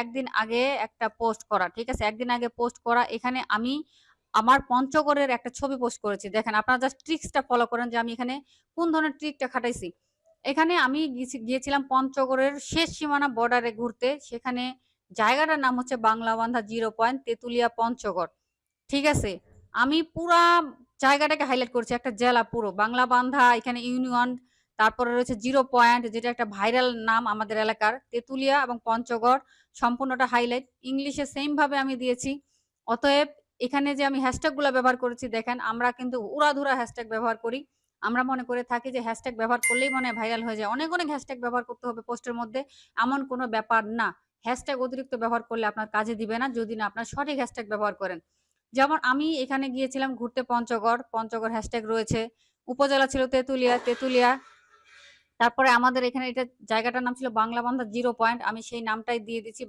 একদিন আগে একটা পোস্ট করা, ঠিক আছে? একদিন আগে পোস্ট করা। এখানে আমি আমার পঞ্চগড়ের একটা ছবি পোস্ট করেছি। দেখেন আপনারা জাস্ট ট্রিক্সটা ফলো করেন যে আমি এখানে কোন ধরনের ট্রিকটা খাটাইছি। এখানে আমি গিয়েছিলাম পঞ্চগড়ের শেষ সীমানা বর্ডারে ঘুরতে। সেখানে জায়গাটার নাম হচ্ছে বাংলাবান্ধা 0 পয়েন্ট তেতুলিয়া পঞ্চগড়। ঠিক আছে? আমি পুরা জায়গাটাকে হাইলাইট করছি। একটা জেলা পুরো। বাংলাবান্ধা, এখানে ইউনিয়ন, তারপরে রয়েছে 0 পয়েন্ট যেটা একটা ভাইরাল নাম আমাদের এলাকার। তেতুলিয়া এবং পঞ্চগড় সম্পূর্ণটা হাইলাইট। ইংলিশে সেম ভাবে আমি দিয়েছি। অতএব এখানে যে আমি হ্যাশট্যাগ গুলা ব্যবহার করেছি দেখেন, আমরা কিন্তু উড়াধুরা হ্যাশট্যাগ ব্যবহার করি। আমরা মনে করে থাকি যে হ্যাশট্যাগ ব্যবহার করলেই মনে হয় ভাইরাল হয়ে যায়। অনেক, অনেক হ্যাশট্যাগ ব্যবহার করতে হবে পোস্টের মধ্যে। এমন কোনো ব্যাপার না। হ্যাশট্যাগ অতিরিক্ত ব্যবহার করলে আপনার কাজে দিবে না যদি না আপনার সঠিক হ্যাশট্যাগ ব্যবহার করেন। যেমন আমি এখানে গিয়েছিলাম ঘুরতে পঞ্চগড়। পঞ্চগড় হ্যাশট্যাগ রয়েছে। উপজেলা ছিল তেতুলিয়া, তেতুলিয়া। তারপরে আমাদের এখানে এটা জায়গাটার নাম ছিল বাংলাবান্ধা 0 পয়েন্ট। আমি সেই নামটাই দিয়ে দিচ্ছি।